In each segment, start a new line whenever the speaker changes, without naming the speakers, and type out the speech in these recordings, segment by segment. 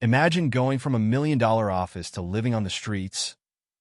Imagine going from $1 million office to living on the streets.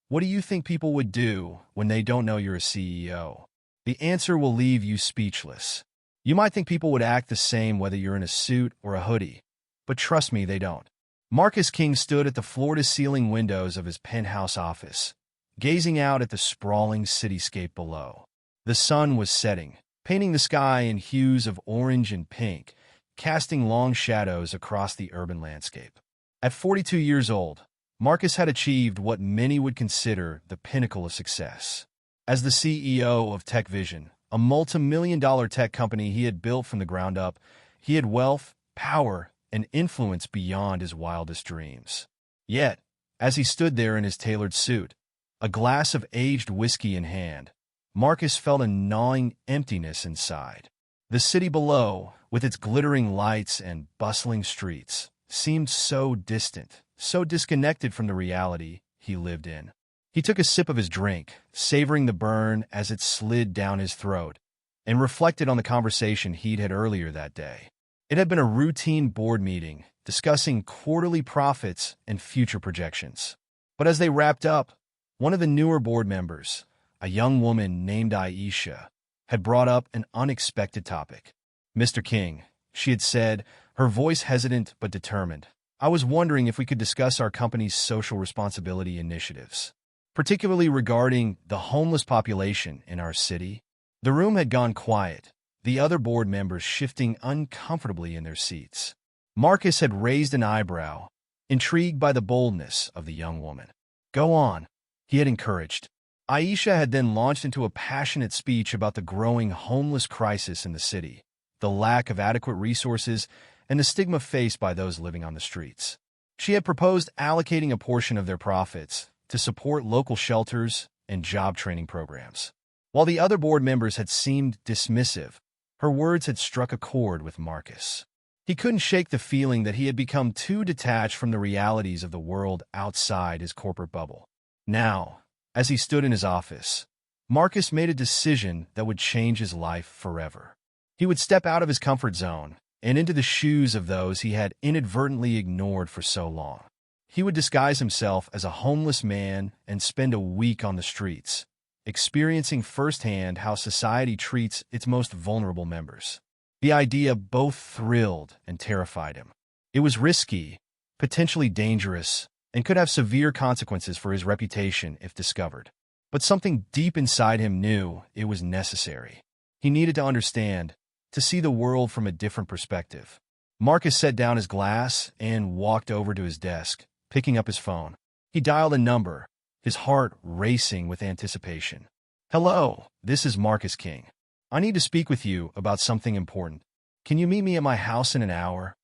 What do you think people would do when they don't know you're a CEO? The answer will leave you speechless. You might think people would act the same whether you're in a suit or a hoodie, but trust me, they don't. Marcus King stood at the floor-to-ceiling windows of his penthouse office, gazing out at the sprawling cityscape below. The sun was setting, painting the sky in hues of orange and pink, casting long shadows across the urban landscape. At 42 years old, Marcus had achieved what many would consider the pinnacle of success. As the CEO of TechVision, a multi-million-dollar tech company he had built from the ground up, he had wealth, power, and influence beyond his wildest dreams. Yet, as he stood there in his tailored suit, a glass of aged whiskey in hand, Marcus felt a gnawing emptiness inside. The city below, with its glittering lights and bustling streets, seemed so distant, so disconnected from the reality he lived in. He took a sip of his drink, savoring the burn as it slid down his throat, and reflected on the conversation he'd had earlier that day. It had been a routine board meeting, discussing quarterly profits and future projections. But as they wrapped up, one of the newer board members, a young woman named Aisha, had brought up an unexpected topic. "Mr. King," she had said, her voice hesitant but determined, "I was wondering if we could discuss our company's social responsibility initiatives, particularly regarding the homeless population in our city." The room had gone quiet, the other board members shifting uncomfortably in their seats. Marcus had raised an eyebrow, intrigued by the boldness of the young woman. "Go on," he had encouraged. Aisha had then launched into a passionate speech about the growing homeless crisis in the city, the lack of adequate resources, and the stigma faced by those living on the streets. She had proposed allocating a portion of their profits to support local shelters and job training programs. While the other board members had seemed dismissive, her words had struck a chord with Marcus. He couldn't shake the feeling that he had become too detached from the realities of the world outside his corporate bubble. Now, as he stood in his office, Marcus made a decision that would change his life forever. He would step out of his comfort zone and into the shoes of those he had inadvertently ignored for so long. He would disguise himself as a homeless man and spend a week on the streets, experiencing firsthand how society treats its most vulnerable members. The idea both thrilled and terrified him. It was risky, potentially dangerous, and could have severe consequences for his reputation if discovered. But something deep inside him knew it was necessary. He needed to understand, to see the world from a different perspective. Marcus set down his glass and walked over to his desk, picking up his phone. He dialed a number, his heart racing with anticipation. "Hello, this is Marcus King. I need to speak with you about something important. Can you meet me at my house in an hour?"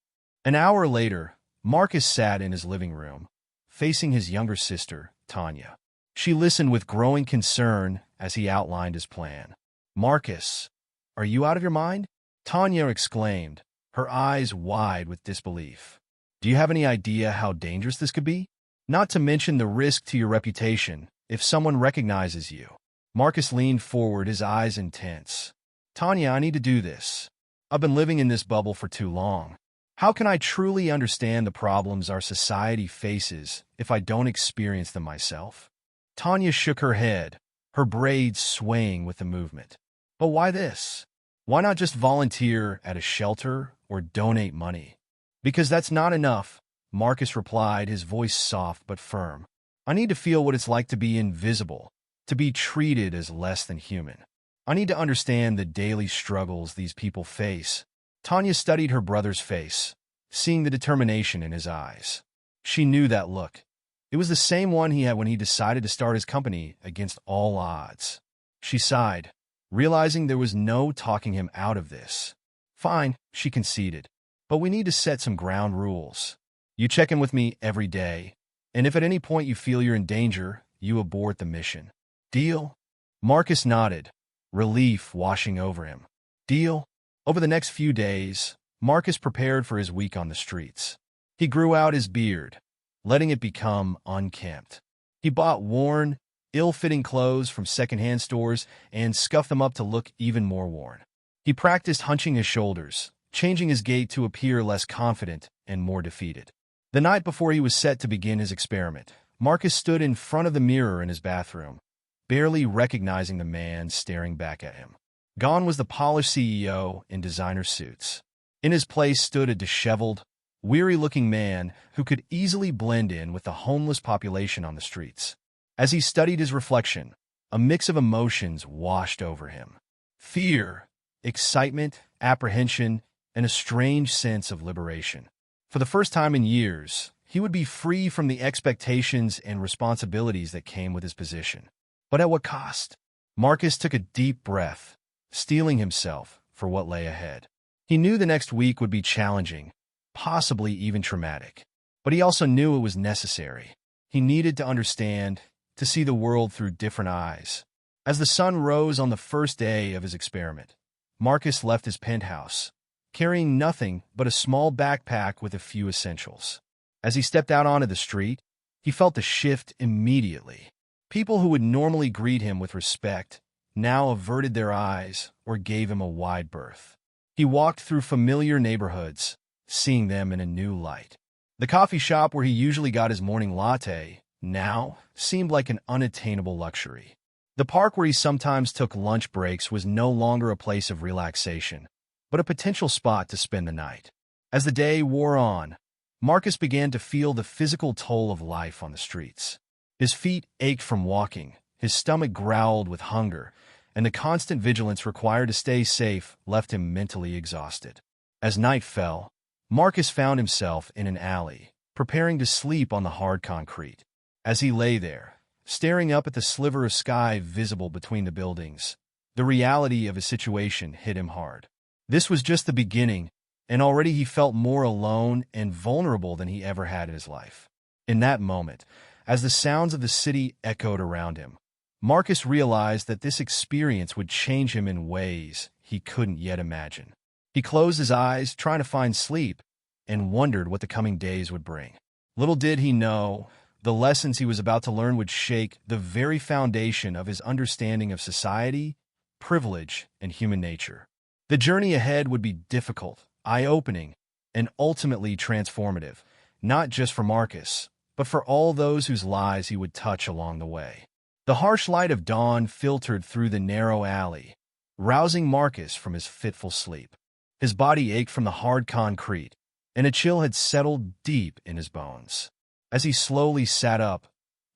An hour later, Marcus sat in his living room, facing his younger sister, Tanya. She listened with growing concern as he outlined his plan. "Marcus, are you out of your mind?" Tanya exclaimed, her eyes wide with disbelief. "Do you have any idea how dangerous this could be? Not to mention the risk to your reputation if someone recognizes you." Marcus leaned forward, his eyes intense. "Tanya, I need to do this. I've been living in this bubble for too long. How can I truly understand the problems our society faces if I don't experience them myself?" Tanya shook her head, her braids swaying with the movement. "But why this? Why not just volunteer at a shelter or donate money?" "Because that's not enough," Marcus replied, his voice soft but firm. "I need to feel what it's like to be invisible, to be treated as less than human. I need to understand the daily struggles these people face." Tanya studied her brother's face, seeing the determination in his eyes. She knew that look. It was the same one he had when he decided to start his company against all odds. She sighed, realizing there was no talking him out of this. "Fine," she conceded, "but we need to set some ground rules. You check in with me every day, and if at any point you feel you're in danger, you abort the mission. Deal?" Marcus nodded, relief washing over him. "Deal?" Over the next few days, Marcus prepared for his week on the streets. He grew out his beard, letting it become unkempt. He bought worn, ill-fitting clothes from secondhand stores and scuffed them up to look even more worn. He practiced hunching his shoulders, changing his gait to appear less confident and more defeated. The night before he was set to begin his experiment, Marcus stood in front of the mirror in his bathroom, barely recognizing the man staring back at him. Gone was the polished CEO in designer suits. In his place stood a disheveled, weary-looking man who could easily blend in with the homeless population on the streets. As he studied his reflection, a mix of emotions washed over him. Fear, excitement, apprehension, and a strange sense of liberation. For the first time in years, he would be free from the expectations and responsibilities that came with his position. But at what cost? Marcus took a deep breath, steeling himself for what lay ahead. He knew the next week would be challenging, possibly even traumatic. But he also knew it was necessary. He needed to understand, to see the world through different eyes. As the sun rose on the first day of his experiment, Marcus left his penthouse, carrying nothing but a small backpack with a few essentials. As he stepped out onto the street, he felt the shift immediately. People who would normally greet him with respect now averted their eyes or gave him a wide berth. He walked through familiar neighborhoods, seeing them in a new light. The coffee shop where he usually got his morning latte now seemed like an unattainable luxury. The park where he sometimes took lunch breaks was no longer a place of relaxation, but a potential spot to spend the night. As the day wore on, Marcus began to feel the physical toll of life on the streets. His feet ached from walking, his stomach growled with hunger, and the constant vigilance required to stay safe left him mentally exhausted. As night fell, Marcus found himself in an alley, preparing to sleep on the hard concrete. As he lay there, staring up at the sliver of sky visible between the buildings, the reality of his situation hit him hard. This was just the beginning, and already he felt more alone and vulnerable than he ever had in his life. In that moment, as the sounds of the city echoed around him, Marcus realized that this experience would change him in ways he couldn't yet imagine. He closed his eyes, trying to find sleep, and wondered what the coming days would bring. Little did he know, the lessons he was about to learn would shake the very foundation of his understanding of society, privilege, and human nature. The journey ahead would be difficult, eye-opening, and ultimately transformative, not just for Marcus, but for all those whose lives he would touch along the way. The harsh light of dawn filtered through the narrow alley, rousing Marcus from his fitful sleep. His body ached from the hard concrete, and a chill had settled deep in his bones. As he slowly sat up,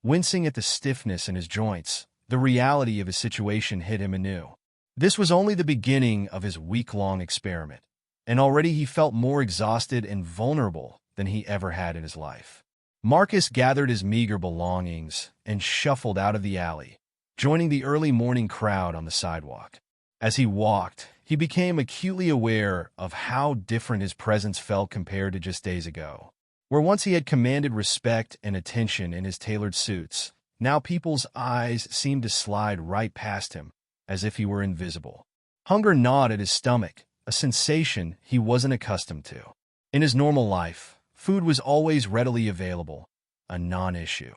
wincing at the stiffness in his joints, the reality of his situation hit him anew. This was only the beginning of his week-long experiment, and already he felt more exhausted and vulnerable than he ever had in his life. Marcus gathered his meager belongings and shuffled out of the alley, joining the early morning crowd on the sidewalk. As he walked, he became acutely aware of how different his presence felt compared to just days ago. Where once he had commanded respect and attention in his tailored suits, now people's eyes seemed to slide right past him, as if he were invisible. Hunger gnawed at his stomach, a sensation he wasn't accustomed to. In his normal life, food was always readily available, a non-issue.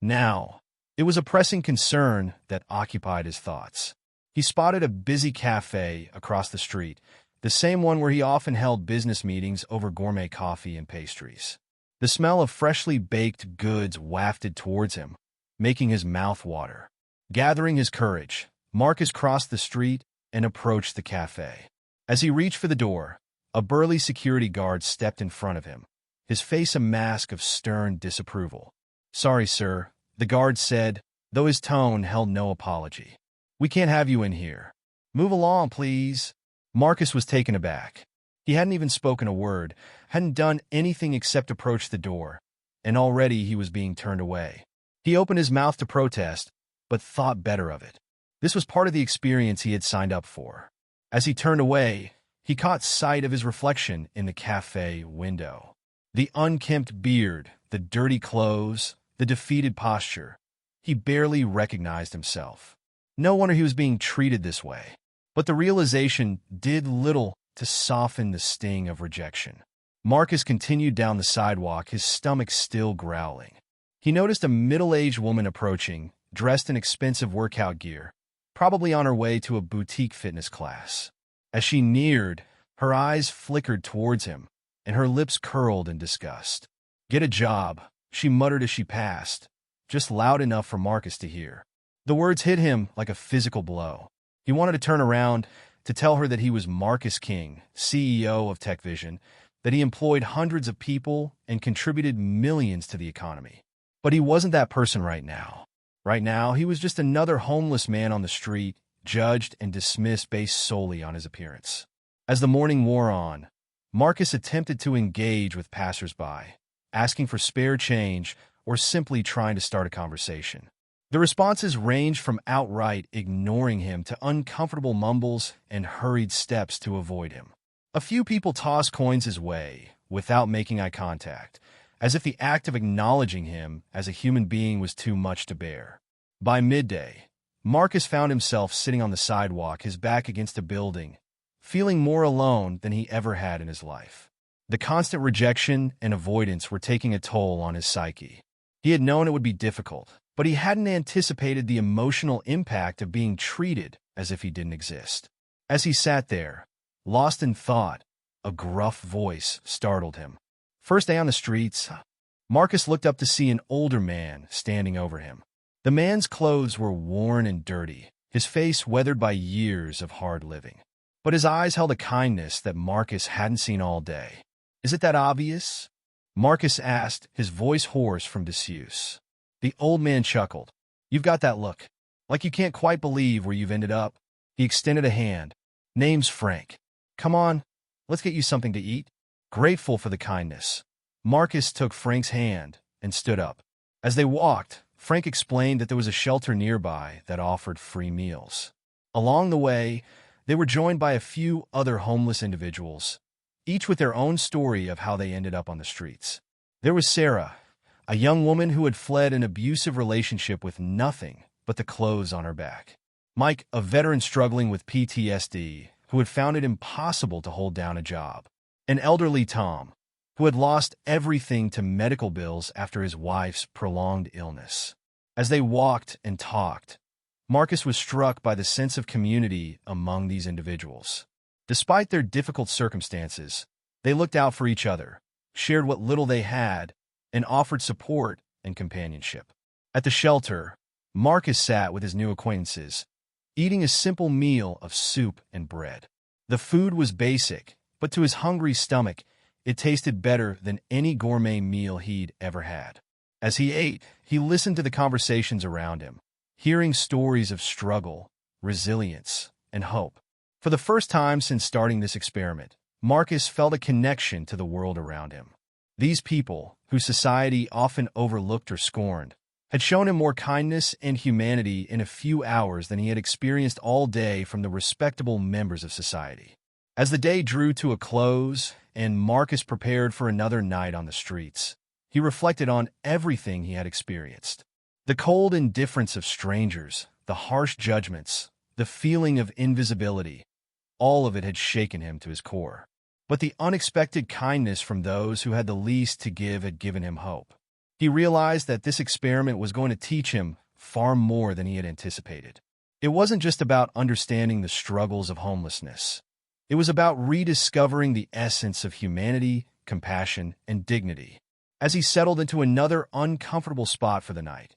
Now, it was a pressing concern that occupied his thoughts. He spotted a busy cafe across the street, the same one where he often held business meetings over gourmet coffee and pastries. The smell of freshly baked goods wafted towards him, making his mouth water. Gathering his courage, Marcus crossed the street and approached the cafe. As he reached for the door, a burly security guard stepped in front of him, his face a mask of stern disapproval. "Sorry, sir," the guard said, though his tone held no apology. "We can't have you in here. Move along, please." Marcus was taken aback. He hadn't even spoken a word, hadn't done anything except approach the door, and already he was being turned away. He opened his mouth to protest, but thought better of it. This was part of the experience he had signed up for. As he turned away, he caught sight of his reflection in the cafe window. The unkempt beard, the dirty clothes, the defeated posture. He barely recognized himself. No wonder he was being treated this way. But the realization did little to soften the sting of rejection. Marcus continued down the sidewalk, his stomach still growling. He noticed a middle-aged woman approaching, dressed in expensive workout gear, probably on her way to a boutique fitness class. As she neared, her eyes flickered towards him, and her lips curled in disgust. "Get a job," she muttered as she passed, just loud enough for Marcus to hear. The words hit him like a physical blow. He wanted to turn around to tell her that he was Marcus King, CEO of TechVision, that he employed hundreds of people and contributed millions to the economy. But he wasn't that person right now. Right now, he was just another homeless man on the street, judged and dismissed based solely on his appearance. As the morning wore on, Marcus attempted to engage with passersby, asking for spare change or simply trying to start a conversation. The responses ranged from outright ignoring him to uncomfortable mumbles and hurried steps to avoid him. A few people tossed coins his way without making eye contact, as if the act of acknowledging him as a human being was too much to bear. By midday, Marcus found himself sitting on the sidewalk, his back against a building, feeling more alone than he ever had in his life. The constant rejection and avoidance were taking a toll on his psyche. He had known it would be difficult, but he hadn't anticipated the emotional impact of being treated as if he didn't exist. As he sat there, lost in thought, a gruff voice startled him. First day on the streets, Marcus looked up to see an older man standing over him. The man's clothes were worn and dirty, his face weathered by years of hard living. But his eyes held a kindness that Marcus hadn't seen all day. "Is it that obvious?" Marcus asked, his voice hoarse from disuse. The old man chuckled. "You've got that look, like you can't quite believe where you've ended up." He extended a hand. "Name's Frank. Come on, let's get you something to eat." Grateful for the kindness, Marcus took Frank's hand and stood up. As they walked, Frank explained that there was a shelter nearby that offered free meals. Along the way, they were joined by a few other homeless individuals, each with their own story of how they ended up on the streets. There was Sarah, a young woman who had fled an abusive relationship with nothing but the clothes on her back. Mike, a veteran struggling with PTSD, who had found it impossible to hold down a job. And elderly Tom, who had lost everything to medical bills after his wife's prolonged illness. As they walked and talked, Marcus was struck by the sense of community among these individuals. Despite their difficult circumstances, they looked out for each other, shared what little they had, and offered support and companionship. At the shelter, Marcus sat with his new acquaintances, eating a simple meal of soup and bread. The food was basic, but to his hungry stomach, it tasted better than any gourmet meal he'd ever had. As he ate, he listened to the conversations around him, hearing stories of struggle, resilience, and hope. For the first time since starting this experiment, Marcus felt a connection to the world around him. These people, who society often overlooked or scorned, had shown him more kindness and humanity in a few hours than he had experienced all day from the respectable members of society. As the day drew to a close and Marcus prepared for another night on the streets, he reflected on everything he had experienced. The cold indifference of strangers, the harsh judgments, the feeling of invisibility, all of it had shaken him to his core. But the unexpected kindness from those who had the least to give had given him hope. He realized that this experiment was going to teach him far more than he had anticipated. It wasn't just about understanding the struggles of homelessness. It was about rediscovering the essence of humanity, compassion, and dignity. As he settled into another uncomfortable spot for the night,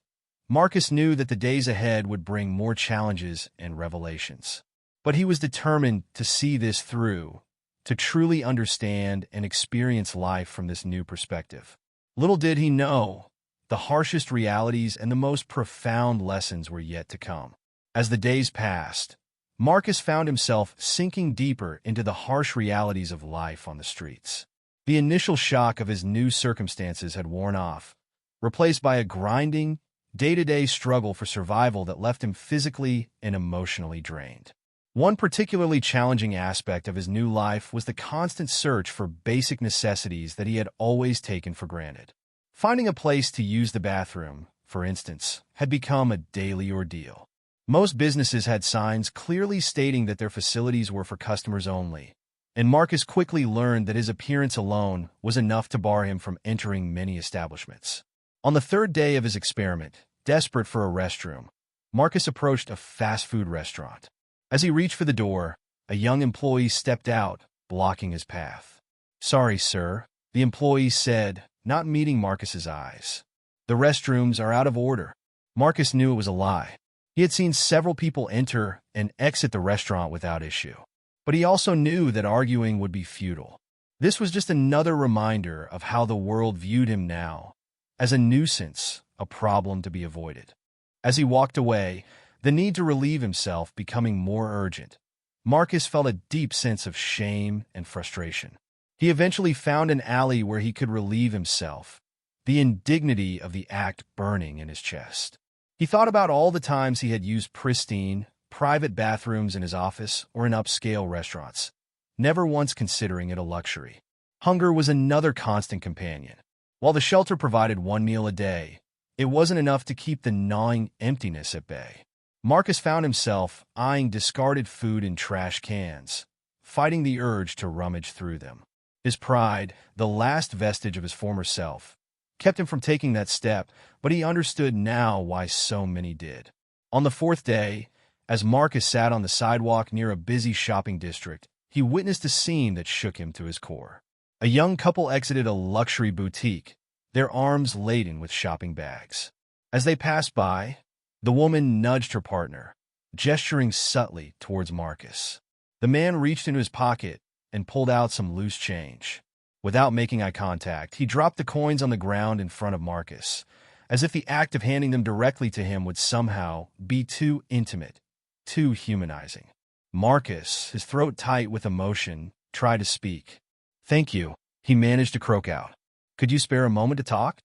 Marcus knew that the days ahead would bring more challenges and revelations. But he was determined to see this through, to truly understand and experience life from this new perspective. Little did he know, the harshest realities and the most profound lessons were yet to come. As the days passed, Marcus found himself sinking deeper into the harsh realities of life on the streets. The initial shock of his new circumstances had worn off, replaced by a grinding, day-to-day struggle for survival that left him physically and emotionally drained. One particularly challenging aspect of his new life was the constant search for basic necessities that he had always taken for granted. Finding a place to use the bathroom, for instance, had become a daily ordeal. Most businesses had signs clearly stating that their facilities were for customers only, and Marcus quickly learned that his appearance alone was enough to bar him from entering many establishments. On the third day of his experiment, desperate for a restroom, Marcus approached a fast food restaurant. As he reached for the door, a young employee stepped out, blocking his path. "Sorry, sir," the employee said, not meeting Marcus's eyes. The restrooms are out of order. Marcus knew it was a lie. He had seen several people enter and exit the restaurant without issue. But he also knew that arguing would be futile. This was just another reminder of how the world viewed him now, as a nuisance, a problem to be avoided. As he walked away, the need to relieve himself becoming more urgent, Marcus felt a deep sense of shame and frustration. He eventually found an alley where he could relieve himself, the indignity of the act burning in his chest. He thought about all the times he had used pristine, private bathrooms in his office or in upscale restaurants, never once considering it a luxury. Hunger was another constant companion. While the shelter provided one meal a day, it wasn't enough to keep the gnawing emptiness at bay. Marcus found himself eyeing discarded food in trash cans, fighting the urge to rummage through them. His pride, the last vestige of his former self, kept him from taking that step, but he understood now why so many did. On the fourth day, as Marcus sat on the sidewalk near a busy shopping district, he witnessed a scene that shook him to his core. A young couple exited a luxury boutique, their arms laden with shopping bags. As they passed by, the woman nudged her partner, gesturing subtly towards Marcus. The man reached into his pocket and pulled out some loose change. Without making eye contact, he dropped the coins on the ground in front of Marcus, as if the act of handing them directly to him would somehow be too intimate, too humanizing. Marcus, his throat tight with emotion, tried to speak. "Thank you," he managed to croak out. "Could you spare a moment to talk?"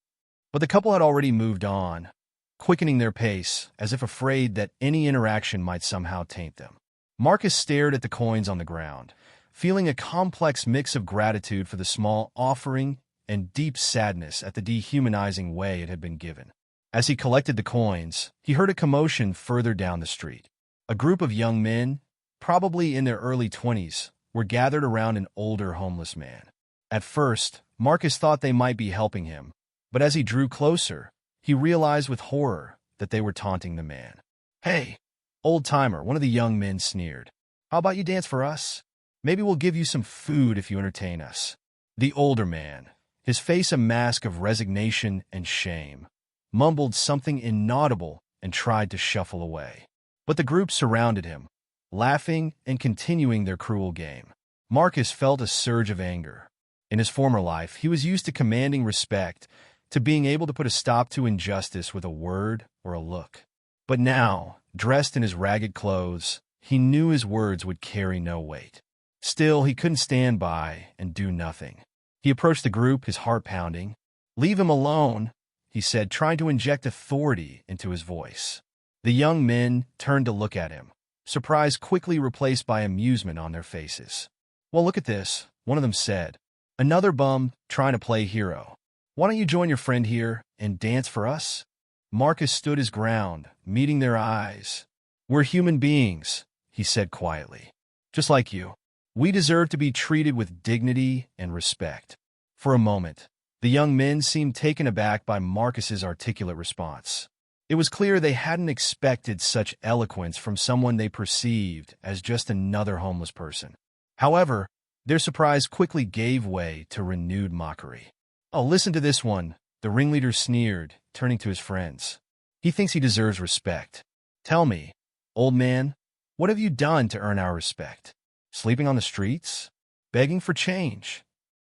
But the couple had already moved on, quickening their pace, as if afraid that any interaction might somehow taint them. Marcus stared at the coins on the ground, feeling a complex mix of gratitude for the small offering and deep sadness at the dehumanizing way it had been given. As he collected the coins, he heard a commotion further down the street. A group of young men, probably in their early 20s, were gathered around an older homeless man. At first, Marcus thought they might be helping him, but as he drew closer, he realized with horror that they were taunting the man. "Hey, old-timer," one of the young men sneered. "How about you dance for us? Maybe we'll give you some food if you entertain us." The older man, his face a mask of resignation and shame, mumbled something inaudible and tried to shuffle away. But the group surrounded him, laughing and continuing their cruel game. Marcus felt a surge of anger. In his former life, he was used to commanding respect, to being able to put a stop to injustice with a word or a look. But now, dressed in his ragged clothes, he knew his words would carry no weight. Still, he couldn't stand by and do nothing. He approached the group, his heart pounding. "Leave him alone," he said, trying to inject authority into his voice. The young men turned to look at him, surprise quickly replaced by amusement on their faces. "Well, look at this," one of them said. "Another bum trying to play hero. Why don't you join your friend here and dance for us?" Marcus stood his ground, meeting their eyes. "We're human beings," he said quietly. "Just like you. We deserve to be treated with dignity and respect." For a moment, the young men seemed taken aback by Marcus's articulate response. It was clear they hadn't expected such eloquence from someone they perceived as just another homeless person. However, their surprise quickly gave way to renewed mockery. "Oh, listen to this one," the ringleader sneered, turning to his friends. "He thinks he deserves respect. Tell me, old man, what have you done to earn our respect? Sleeping on the streets? Begging for change?"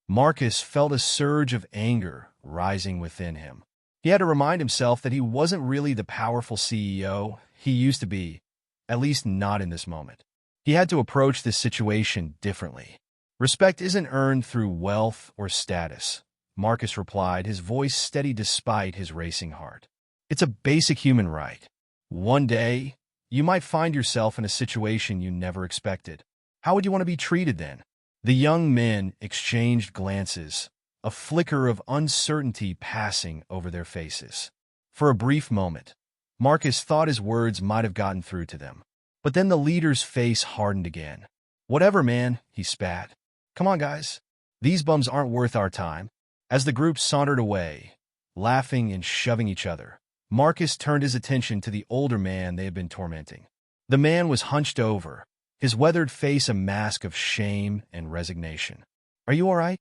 Marcus felt a surge of anger rising within him. He had to remind himself that he wasn't really the powerful CEO he used to be, at least not in this moment. He had to approach this situation differently. "Respect isn't earned through wealth or status," Marcus replied, his voice steady despite his racing heart. "It's a basic human right. One day, you might find yourself in a situation you never expected. How would you want to be treated then?" The young men exchanged glances, a flicker of uncertainty passing over their faces. For a brief moment, Marcus thought his words might have gotten through to them. But then the leader's face hardened again. "Whatever, man," he spat. "Come on, guys. These bums aren't worth our time." As the group sauntered away, laughing and shoving each other, Marcus turned his attention to the older man they had been tormenting. The man was hunched over, his weathered face a mask of shame and resignation. "Are you all right?"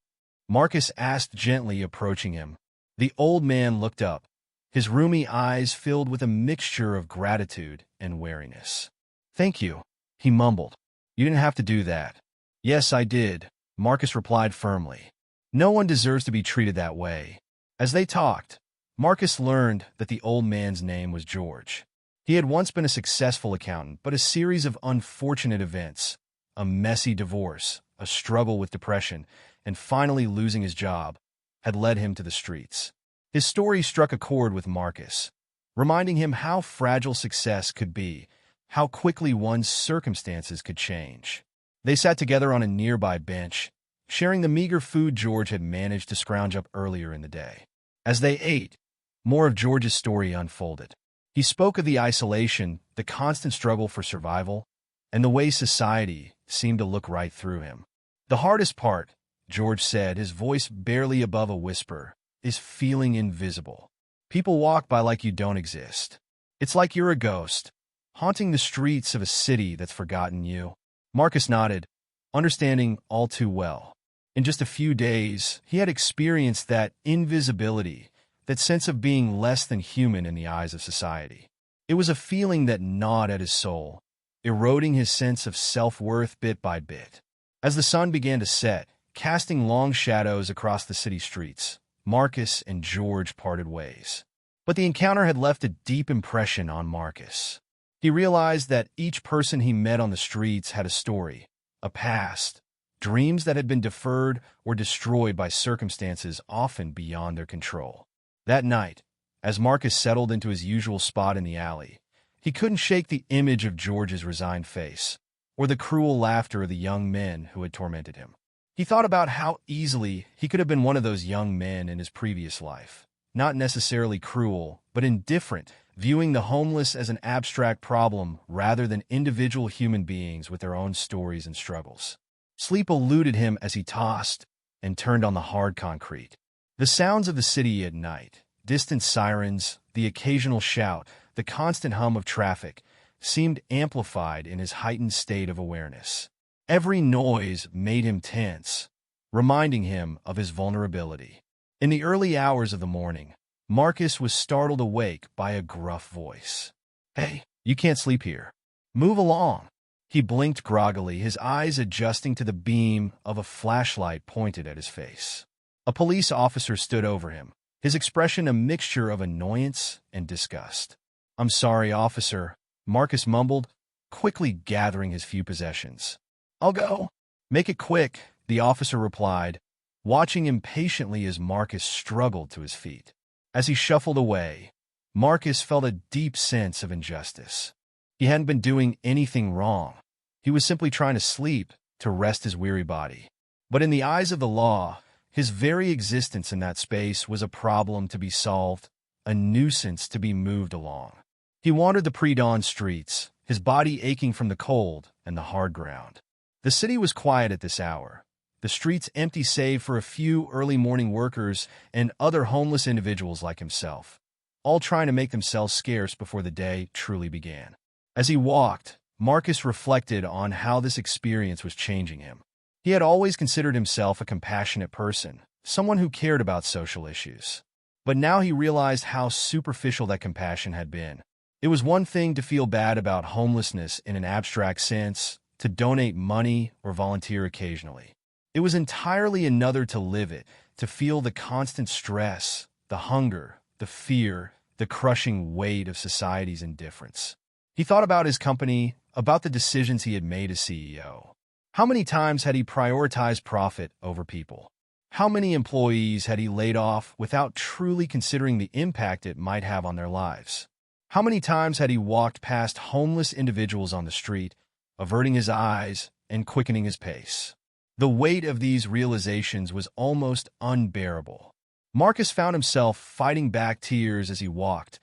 Marcus asked gently, approaching him. The old man looked up, his roomy eyes filled with a mixture of gratitude and wariness. "Thank you," he mumbled. "You didn't have to do that." "Yes, I did," Marcus replied firmly. "No one deserves to be treated that way." As they talked, Marcus learned that the old man's name was George. He had once been a successful accountant, but a series of unfortunate events, a messy divorce, a struggle with depression, and finally losing his job, had led him to the streets. His story struck a chord with Marcus, reminding him how fragile success could be, how quickly one's circumstances could change. They sat together on a nearby bench, sharing the meager food George had managed to scrounge up earlier in the day. As they ate, more of George's story unfolded. He spoke of the isolation, the constant struggle for survival, and the way society seemed to look right through him. "The hardest part," George said, his voice barely above a whisper, "is feeling invisible. People walk by like you don't exist. It's like you're a ghost, haunting the streets of a city that's forgotten you." Marcus nodded, understanding all too well. In just a few days, he had experienced that invisibility, that sense of being less than human in the eyes of society. It was a feeling that gnawed at his soul, eroding his sense of self-worth bit by bit. As the sun began to set, casting long shadows across the city streets, Marcus and George parted ways. But the encounter had left a deep impression on Marcus. He realized that each person he met on the streets had a story, a past, dreams that had been deferred or destroyed by circumstances often beyond their control. That night, as Marcus settled into his usual spot in the alley, he couldn't shake the image of George's resigned face, or the cruel laughter of the young men who had tormented him. He thought about how easily he could have been one of those young men in his previous life, not necessarily cruel, but indifferent, viewing the homeless as an abstract problem rather than individual human beings with their own stories and struggles. Sleep eluded him as he tossed and turned on the hard concrete. The sounds of the city at night, distant sirens, the occasional shout, the constant hum of traffic, seemed amplified in his heightened state of awareness. Every noise made him tense, reminding him of his vulnerability. In the early hours of the morning, Marcus was startled awake by a gruff voice. "Hey, you can't sleep here. Move along." He blinked groggily, his eyes adjusting to the beam of a flashlight pointed at his face. A police officer stood over him, his expression a mixture of annoyance and disgust. "I'm sorry, officer," Marcus mumbled, quickly gathering his few possessions. "I'll go." "Make it quick," the officer replied, watching impatiently as Marcus struggled to his feet. As he shuffled away, Marcus felt a deep sense of injustice. He hadn't been doing anything wrong. He was simply trying to sleep, to rest his weary body. But in the eyes of the law, his very existence in that space was a problem to be solved, a nuisance to be moved along. He wandered the pre-dawn streets, his body aching from the cold and the hard ground. The city was quiet at this hour, the streets empty save for a few early morning workers and other homeless individuals like himself, all trying to make themselves scarce before the day truly began. As he walked, Marcus reflected on how this experience was changing him. He had always considered himself a compassionate person, someone who cared about social issues. But now he realized how superficial that compassion had been. It was one thing to feel bad about homelessness in an abstract sense, to donate money or volunteer occasionally. It was entirely another to live it, to feel the constant stress, the hunger, the fear, the crushing weight of society's indifference. He thought about his company, about the decisions he had made as CEO. How many times had he prioritized profit over people? How many employees had he laid off without truly considering the impact it might have on their lives? How many times had he walked past homeless individuals on the street, averting his eyes and quickening his pace? The weight of these realizations was almost unbearable. Marcus found himself fighting back tears as he walked,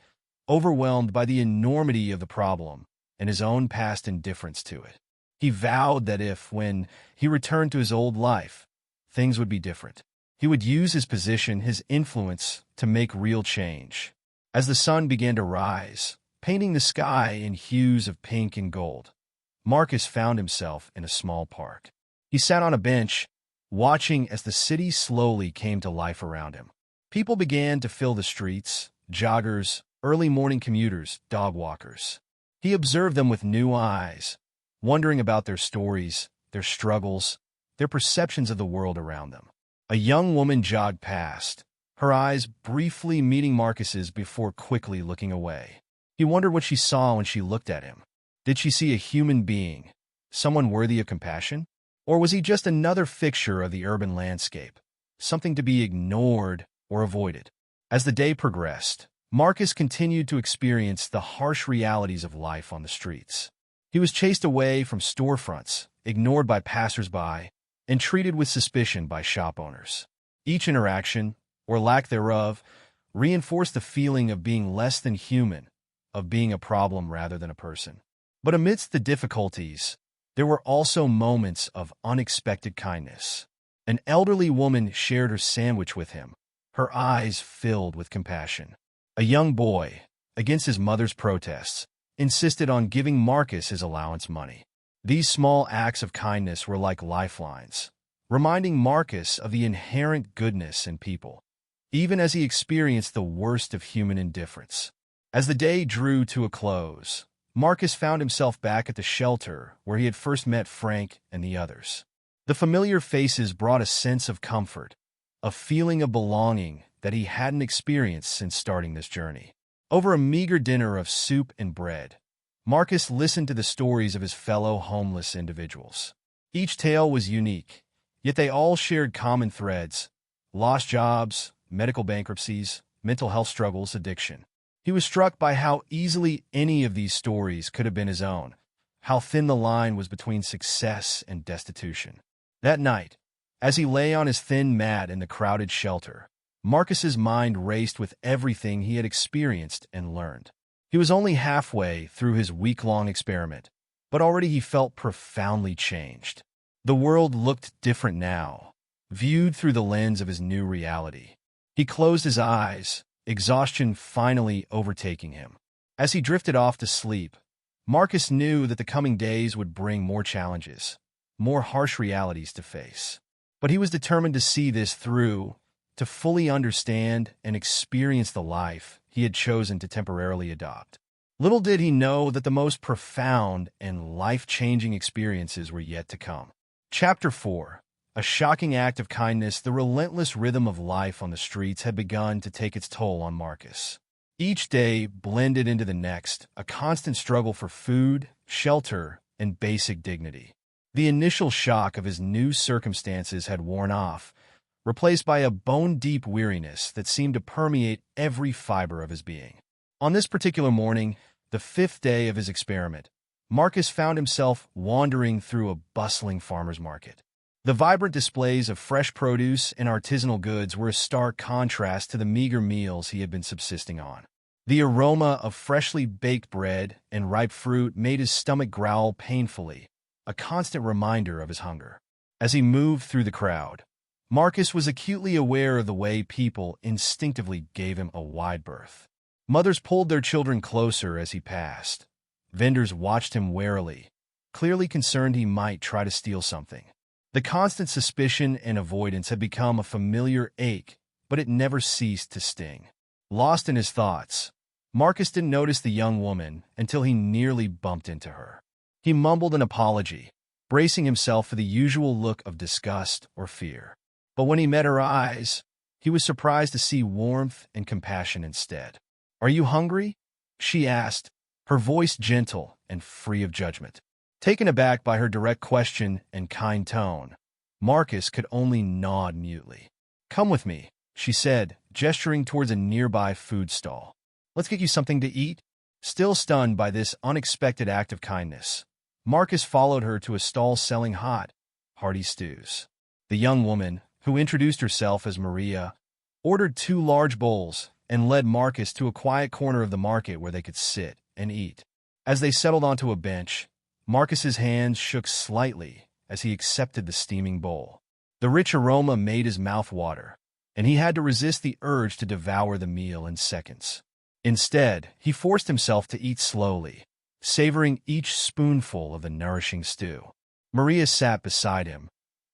overwhelmed by the enormity of the problem and his own past indifference to it. He vowed that if, when he returned to his old life, things would be different. He would use his position, his influence, to make real change. As the sun began to rise, painting the sky in hues of pink and gold, Marcus found himself in a small park. He sat on a bench, watching as the city slowly came to life around him. People began to fill the streets, joggers, early morning commuters, dog walkers. He observed them with new eyes, wondering about their stories, their struggles, their perceptions of the world around them. A young woman jogged past, her eyes briefly meeting Marcus's before quickly looking away. He wondered what she saw when she looked at him. Did she see a human being, someone worthy of compassion? Or was he just another fixture of the urban landscape, something to be ignored or avoided? As the day progressed, Marcus continued to experience the harsh realities of life on the streets. He was chased away from storefronts, ignored by passers-by, and treated with suspicion by shop owners. Each interaction, or lack thereof, reinforced the feeling of being less than human, of being a problem rather than a person. But amidst the difficulties, there were also moments of unexpected kindness. An elderly woman shared her sandwich with him, her eyes filled with compassion. A young boy, against his mother's protests, insisted on giving Marcus his allowance money. These small acts of kindness were like lifelines, reminding Marcus of the inherent goodness in people, even as he experienced the worst of human indifference. As the day drew to a close, Marcus found himself back at the shelter where he had first met Frank and the others. The familiar faces brought a sense of comfort, a feeling of belonging that he hadn't experienced since starting this journey. Over a meager dinner of soup and bread, Marcus listened to the stories of his fellow homeless individuals. Each tale was unique, yet they all shared common threads: lost jobs, medical bankruptcies, mental health struggles, addiction. He was struck by how easily any of these stories could have been his own, how thin the line was between success and destitution. That night, as he lay on his thin mat in the crowded shelter, Marcus's mind raced with everything he had experienced and learned. He was only halfway through his week-long experiment, but already he felt profoundly changed. The world looked different now, viewed through the lens of his new reality. He closed his eyes, exhaustion finally overtaking him. As he drifted off to sleep, Marcus knew that the coming days would bring more challenges, more harsh realities to face. But he was determined to see this through, to fully understand and experience the life he had chosen to temporarily adopt. Little did he know that the most profound and life-changing experiences were yet to come. Chapter 4. A shocking act of kindness. The relentless rhythm of life on the streets had begun to take its toll on Marcus. Each day blended into the next, a constant struggle for food, shelter, and basic dignity. The initial shock of his new circumstances had worn off, replaced by a bone-deep weariness that seemed to permeate every fiber of his being. On this particular morning, the 5th day of his experiment, Marcus found himself wandering through a bustling farmer's market. The vibrant displays of fresh produce and artisanal goods were a stark contrast to the meager meals he had been subsisting on. The aroma of freshly baked bread and ripe fruit made his stomach growl painfully, a constant reminder of his hunger. As he moved through the crowd, Marcus was acutely aware of the way people instinctively gave him a wide berth. Mothers pulled their children closer as he passed. Vendors watched him warily, clearly concerned he might try to steal something. The constant suspicion and avoidance had become a familiar ache, but it never ceased to sting. Lost in his thoughts, Marcus didn't notice the young woman until he nearly bumped into her. He mumbled an apology, bracing himself for the usual look of disgust or fear. But when he met her eyes, he was surprised to see warmth and compassion instead. "Are you hungry?" she asked, her voice gentle and free of judgment. Taken aback by her direct question and kind tone, Marcus could only nod mutely. "Come with me," she said, gesturing towards a nearby food stall. "Let's get you something to eat." Still stunned by this unexpected act of kindness, Marcus followed her to a stall selling hot, hearty stews. The young woman, who introduced herself as Maria, ordered 2 large bowls and led Marcus to a quiet corner of the market where they could sit and eat. As they settled onto a bench, Marcus's hands shook slightly as he accepted the steaming bowl. The rich aroma made his mouth water, and he had to resist the urge to devour the meal in seconds. Instead, he forced himself to eat slowly, savoring each spoonful of the nourishing stew. Maria sat beside him,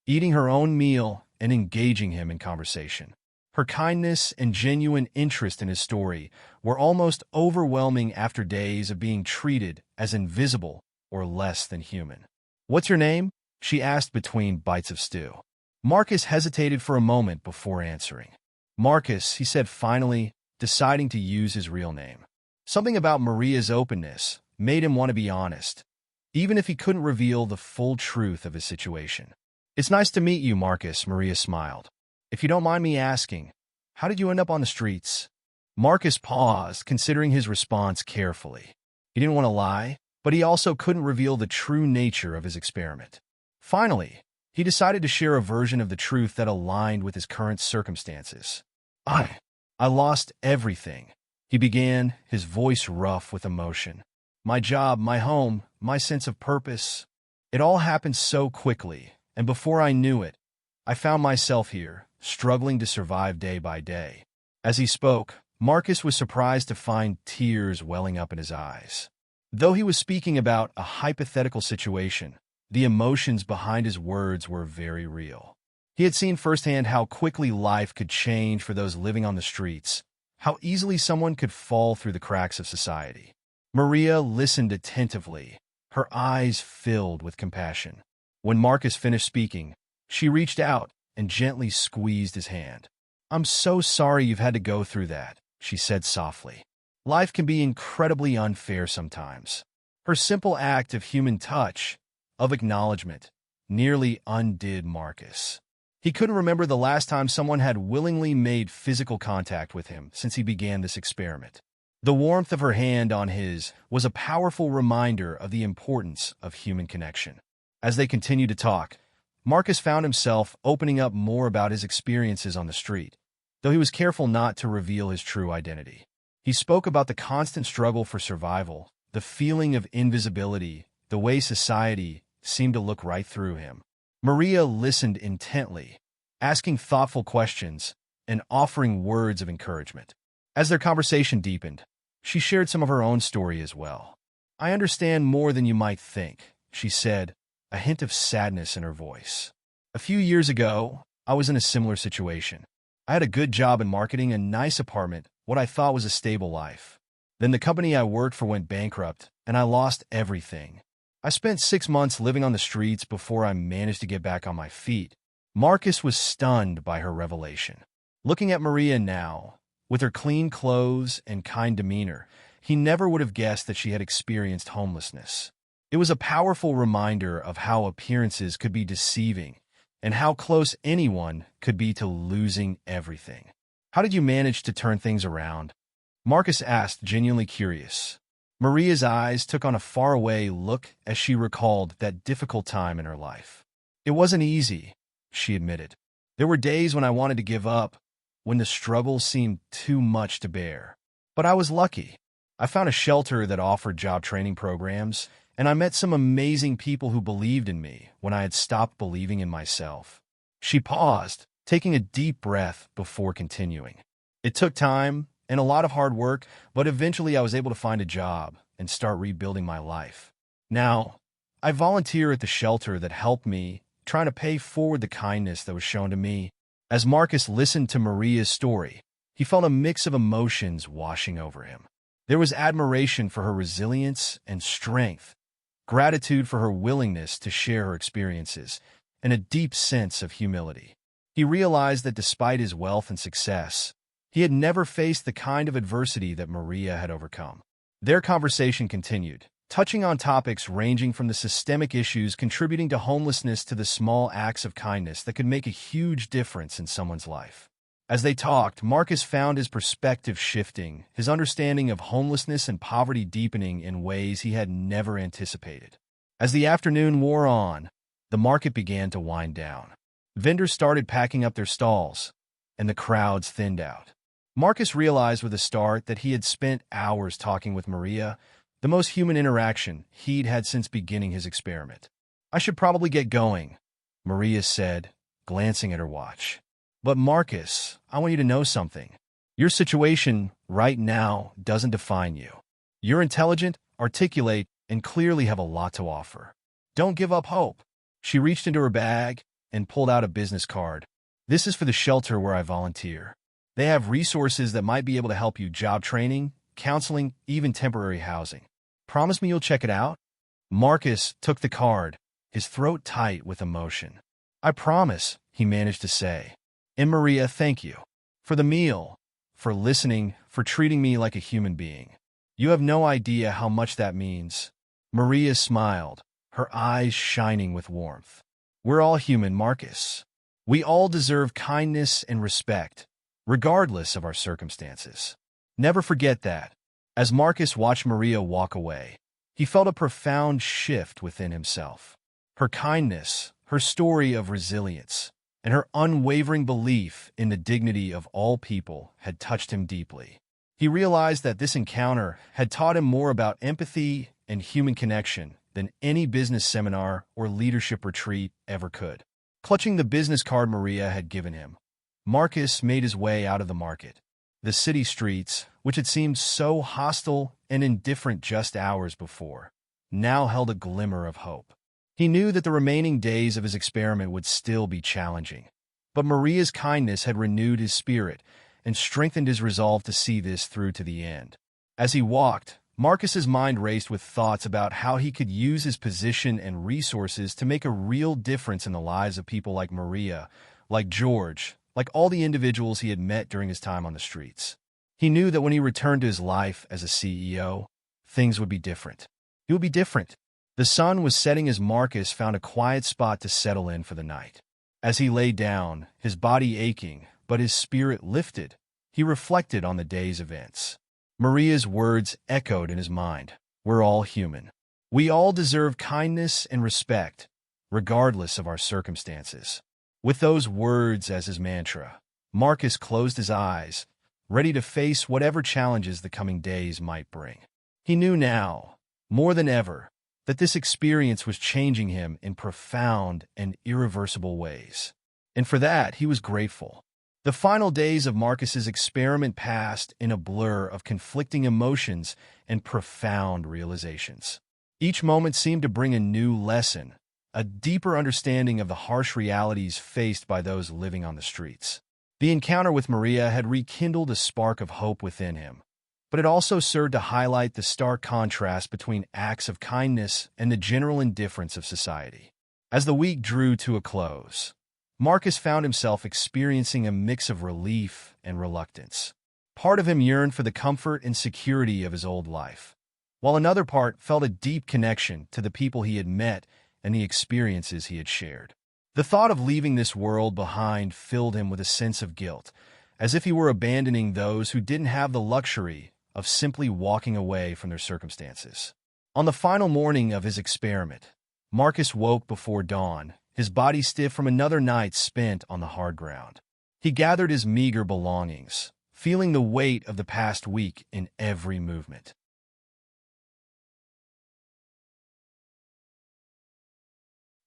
eating her own meal and engaging him in conversation. Her kindness and genuine interest in his story were almost overwhelming after days of being treated as invisible or less than human. "What's your name?" she asked between bites of stew. Marcus hesitated for a moment before answering. "Marcus," he said finally, deciding to use his real name. Something about Maria's openness made him want to be honest, even if he couldn't reveal the full truth of his situation. "It's nice to meet you, Marcus," Maria smiled. "If you don't mind me asking, how did you end up on the streets?" Marcus paused, considering his response carefully. He didn't want to lie, but he also couldn't reveal the true nature of his experiment. Finally, he decided to share a version of the truth that aligned with his current circumstances. I lost everything," he began, his voice rough with emotion. "My job, my home, my sense of purpose. It all happened so quickly, and before I knew it, I found myself here, struggling to survive day by day." As he spoke, Marcus was surprised to find tears welling up in his eyes. Though he was speaking about a hypothetical situation, the emotions behind his words were very real. He had seen firsthand how quickly life could change for those living on the streets, how easily someone could fall through the cracks of society. Maria listened attentively, her eyes filled with compassion. When Marcus finished speaking, she reached out and gently squeezed his hand. "I'm so sorry you've had to go through that," she said softly. "Life can be incredibly unfair sometimes." Her simple act of human touch, of acknowledgement, nearly undid Marcus. He couldn't remember the last time someone had willingly made physical contact with him since he began this experiment. The warmth of her hand on his was a powerful reminder of the importance of human connection. As they continued to talk, Marcus found himself opening up more about his experiences on the street, though he was careful not to reveal his true identity. He spoke about the constant struggle for survival, the feeling of invisibility, the way society seemed to look right through him. Maria listened intently, asking thoughtful questions and offering words of encouragement. As their conversation deepened, she shared some of her own story as well. "I understand more than you might think," she said, a hint of sadness in her voice. "A few years ago, I was in a similar situation. I had a good job in marketing, a nice apartment, what I thought was a stable life. Then the company I worked for went bankrupt, and I lost everything. I spent 6 months living on the streets before I managed to get back on my feet." Marcus was stunned by her revelation. Looking at Maria now, with her clean clothes and kind demeanor, he never would have guessed that she had experienced homelessness. It was a powerful reminder of how appearances could be deceiving and how close anyone could be to losing everything. "How did you manage to turn things around?" Marcus asked, genuinely curious. Maria's eyes took on a faraway look as she recalled that difficult time in her life. "It wasn't easy," she admitted. "There were days when I wanted to give up, when the struggle seemed too much to bear. But I was lucky. I found a shelter that offered job training programs, and I met some amazing people who believed in me when I had stopped believing in myself." She paused, taking a deep breath before continuing. "It took time and a lot of hard work, but eventually I was able to find a job and start rebuilding my life. Now, I volunteer at the shelter that helped me, trying to pay forward the kindness that was shown to me." As Marcus listened to Maria's story, he felt a mix of emotions washing over him. There was admiration for her resilience and strength, gratitude for her willingness to share her experiences, and a deep sense of humility. He realized that despite his wealth and success, he had never faced the kind of adversity that Maria had overcome. Their conversation continued, touching on topics ranging from the systemic issues contributing to homelessness to the small acts of kindness that could make a huge difference in someone's life. As they talked, Marcus found his perspective shifting, his understanding of homelessness and poverty deepening in ways he had never anticipated. As the afternoon wore on, the market began to wind down. Vendors started packing up their stalls, and the crowds thinned out. Marcus realized with a start that he had spent hours talking with Maria, the most human interaction he'd had since beginning his experiment. "I should probably get going," Maria said, glancing at her watch. "But Marcus, I want you to know something. Your situation right now doesn't define you. You're intelligent, articulate, and clearly have a lot to offer. Don't give up hope." She reached into her bag and pulled out a business card. "This is for the shelter where I volunteer. They have resources that might be able to help you: job training, counseling, even temporary housing. Promise me you'll check it out?" Marcus took the card, his throat tight with emotion. "I promise," he managed to say. "And Maria, thank you. For the meal, for listening, for treating me like a human being. You have no idea how much that means." Maria smiled, her eyes shining with warmth. "We're all human, Marcus. We all deserve kindness and respect, regardless of our circumstances. Never forget that." As Marcus watched Maria walk away, he felt a profound shift within himself. Her kindness, her story of resilience, and her unwavering belief in the dignity of all people had touched him deeply. He realized that this encounter had taught him more about empathy and human connection than any business seminar or leadership retreat ever could. Clutching the business card Maria had given him, Marcus made his way out of the market. The city streets, which had seemed so hostile and indifferent just hours before, now held a glimmer of hope. He knew that the remaining days of his experiment would still be challenging, but Maria's kindness had renewed his spirit and strengthened his resolve to see this through to the end. As he walked, Marcus's mind raced with thoughts about how he could use his position and resources to make a real difference in the lives of people like Maria, like George, like all the individuals he had met during his time on the streets. He knew that when he returned to his life as a CEO, things would be different. It would be different. The sun was setting as Marcus found a quiet spot to settle in for the night. As he lay down, his body aching, but his spirit lifted, he reflected on the day's events. Maria's words echoed in his mind. "We're all human. We all deserve kindness and respect, regardless of our circumstances." With those words as his mantra, Marcus closed his eyes, ready to face whatever challenges the coming days might bring. He knew now, more than ever, that this experience was changing him in profound and irreversible ways. And for that, he was grateful. The final days of Marcus's experiment passed in a blur of conflicting emotions and profound realizations. Each moment seemed to bring a new lesson, a deeper understanding of the harsh realities faced by those living on the streets. The encounter with Maria had rekindled a spark of hope within him, but it also served to highlight the stark contrast between acts of kindness and the general indifference of society. As the week drew to a close, Marcus found himself experiencing a mix of relief and reluctance. Part of him yearned for the comfort and security of his old life, while another part felt a deep connection to the people he had met and the experiences he had shared. The thought of leaving this world behind filled him with a sense of guilt, as if he were abandoning those who didn't have the luxury of simply walking away from their circumstances. On the final morning of his experiment, Marcus woke before dawn, his body stiff from another night spent on the hard ground. He gathered his meager belongings, feeling the weight of the past week in every movement.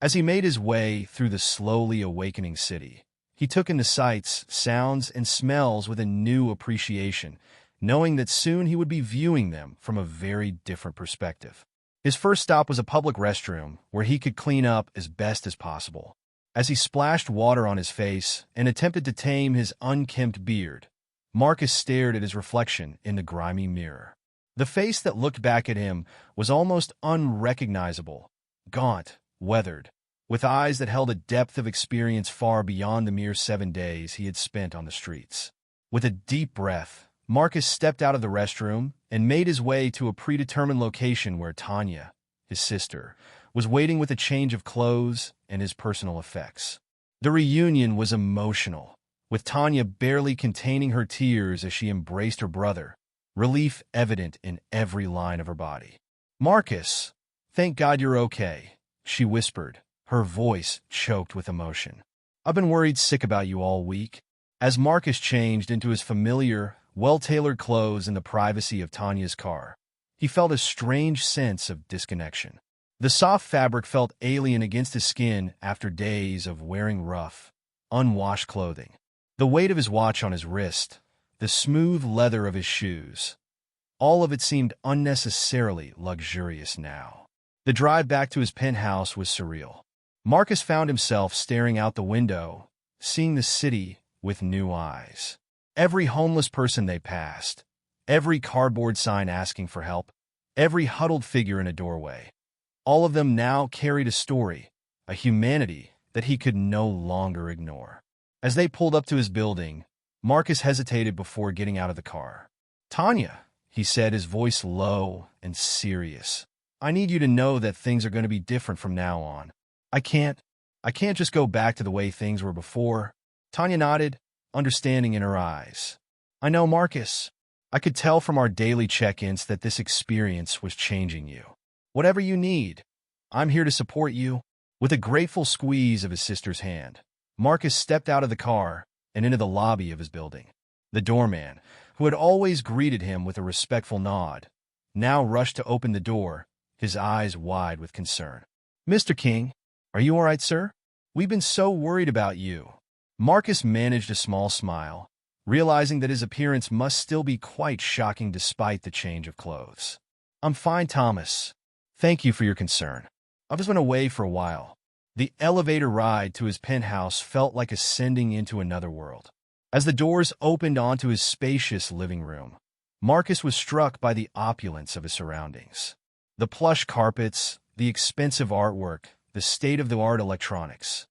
As he made his way through the slowly awakening city, he took in the sights, sounds, and smells with a new appreciation, knowing that soon he would be viewing them from a very different perspective. His first stop was a public restroom where he could clean up as best as possible. As he splashed water on his face and attempted to tame his unkempt beard, Marcus stared at his reflection in the grimy mirror. The face that looked back at him was almost unrecognizable, gaunt, weathered, with eyes that held a depth of experience far beyond the mere 7 days he had spent on the streets. With a deep breath, Marcus stepped out of the restroom and made his way to a predetermined location where Tanya, his sister, was waiting with a change of clothes and his personal effects. The reunion was emotional, with Tanya barely containing her tears as she embraced her brother, relief evident in every line of her body. "Marcus, thank God you're okay," she whispered, her voice choked with emotion. "I've been worried sick about you all week." As Marcus changed into his familiar, well-tailored clothes in the privacy of Tanya's car, he felt a strange sense of disconnection. The soft fabric felt alien against his skin after days of wearing rough, unwashed clothing. The weight of his watch on his wrist, the smooth leather of his shoes, all of it seemed unnecessarily luxurious now. The drive back to his penthouse was surreal. Marcus found himself staring out the window, seeing the city with new eyes. Every homeless person they passed, every cardboard sign asking for help, every huddled figure in a doorway. All of them now carried a story, a humanity that he could no longer ignore. As they pulled up to his building, Marcus hesitated before getting out of the car. "Tanya," he said, his voice low and serious. "I need you to know that things are going to be different from now on. I can't just go back to the way things were before." Tanya nodded, understanding in her eyes. "I know, Marcus. I could tell from our daily check-ins that this experience was changing you. Whatever you need, I'm here to support you." With a grateful squeeze of his sister's hand, Marcus stepped out of the car and into the lobby of his building. The doorman, who had always greeted him with a respectful nod, now rushed to open the door, his eyes wide with concern. "Mr. King, are you all right, sir? We've been so worried about you." Marcus managed a small smile, realizing that his appearance must still be quite shocking despite the change of clothes. "I'm fine, Thomas. Thank you for your concern. I've just been away for a while." The elevator ride to his penthouse felt like ascending into another world. As the doors opened onto his spacious living room, Marcus was struck by the opulence of his surroundings. The plush carpets, the expensive artwork, the state-of-the-art electronics.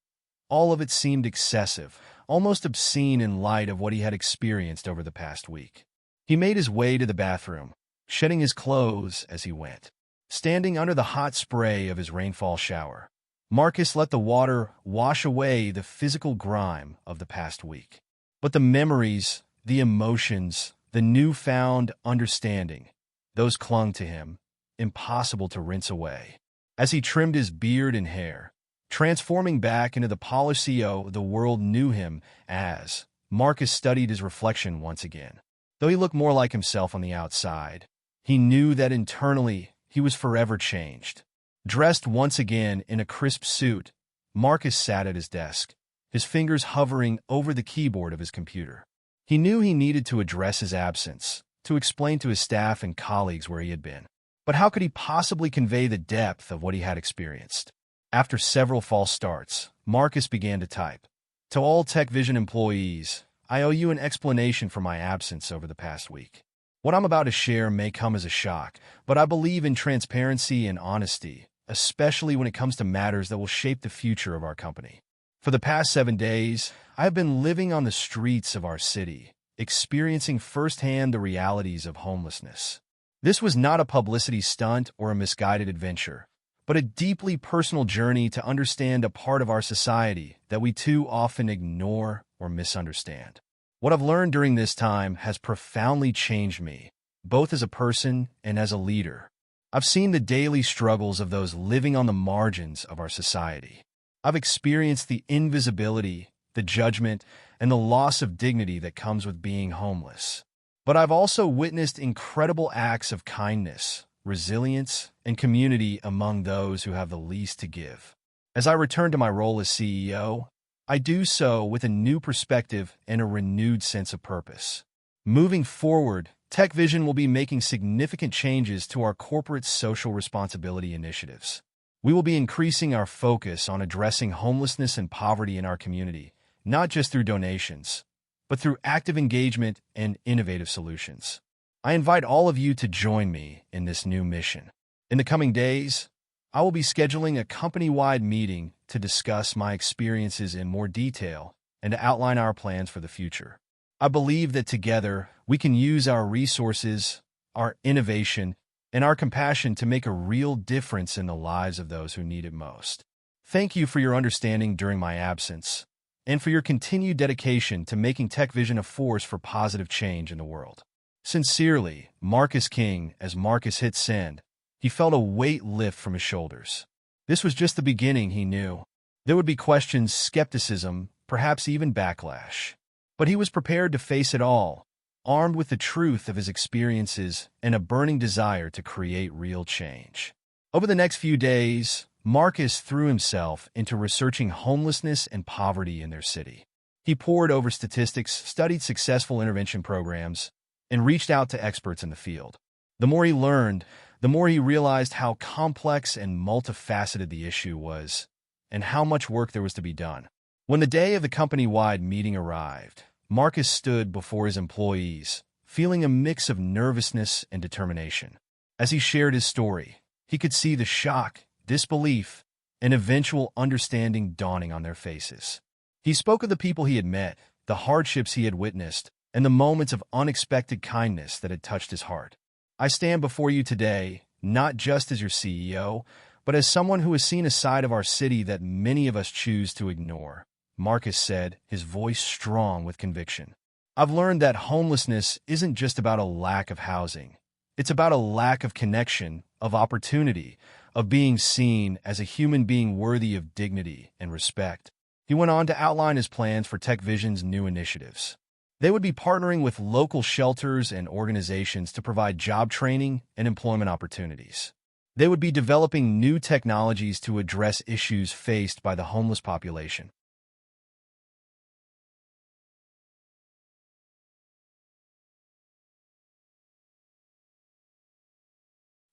All of it seemed excessive, almost obscene in light of what he had experienced over the past week. He made his way to the bathroom, shedding his clothes as he went. Standing under the hot spray of his rainfall shower, Marcus let the water wash away the physical grime of the past week. But the memories, the emotions, the newfound understanding, those clung to him, impossible to rinse away. As he trimmed his beard and hair, transforming back into the polished CEO the world knew him as, Marcus studied his reflection once again. Though he looked more like himself on the outside, he knew that internally he was forever changed. Dressed once again in a crisp suit, Marcus sat at his desk, his fingers hovering over the keyboard of his computer. He knew he needed to address his absence, to explain to his staff and colleagues where he had been. But how could he possibly convey the depth of what he had experienced? After several false starts, Marcus began to type. "To all TechVision employees, I owe you an explanation for my absence over the past week. What I'm about to share may come as a shock, but I believe in transparency and honesty, especially when it comes to matters that will shape the future of our company. For the past 7 days, I have been living on the streets of our city, experiencing firsthand the realities of homelessness. This was not a publicity stunt or a misguided adventure, but a deeply personal journey to understand a part of our society that we too often ignore or misunderstand. What I've learned during this time has profoundly changed me, both as a person and as a leader. I've seen the daily struggles of those living on the margins of our society. I've experienced the invisibility, the judgment, and the loss of dignity that comes with being homeless. But I've also witnessed incredible acts of kindness, resilience, and community among those who have the least to give. As I return to my role as CEO, I do so with a new perspective and a renewed sense of purpose. Moving forward, TechVision will be making significant changes to our corporate social responsibility initiatives. We will be increasing our focus on addressing homelessness and poverty in our community, not just through donations, but through active engagement and innovative solutions. I invite all of you to join me in this new mission. In the coming days, I will be scheduling a company-wide meeting to discuss my experiences in more detail and to outline our plans for the future. I believe that together we can use our resources, our innovation, and our compassion to make a real difference in the lives of those who need it most. Thank you for your understanding during my absence and for your continued dedication to making TechVision a force for positive change in the world. Sincerely, Marcus King. As Marcus hit send, he felt a weight lift from his shoulders. This was just the beginning, he knew. There would be questions, skepticism, perhaps even backlash. But he was prepared to face it all, armed with the truth of his experiences and a burning desire to create real change. Over the next few days, Marcus threw himself into researching homelessness and poverty in their city. He pored over statistics, studied successful intervention programs, and reached out to experts in the field. The more he learned, the more he realized how complex and multifaceted the issue was, and how much work there was to be done. When the day of the company-wide meeting arrived, Marcus stood before his employees, feeling a mix of nervousness and determination. As he shared his story, he could see the shock, disbelief, and eventual understanding dawning on their faces. He spoke of the people he had met, the hardships he had witnessed, and the moments of unexpected kindness that had touched his heart. "I stand before you today, not just as your CEO, but as someone who has seen a side of our city that many of us choose to ignore," Marcus said, his voice strong with conviction. "I've learned that homelessness isn't just about a lack of housing. It's about a lack of connection, of opportunity, of being seen as a human being worthy of dignity and respect." He went on to outline his plans for TechVision's new initiatives. They would be partnering with local shelters and organizations to provide job training and employment opportunities. They would be developing new technologies to address issues faced by the homeless population.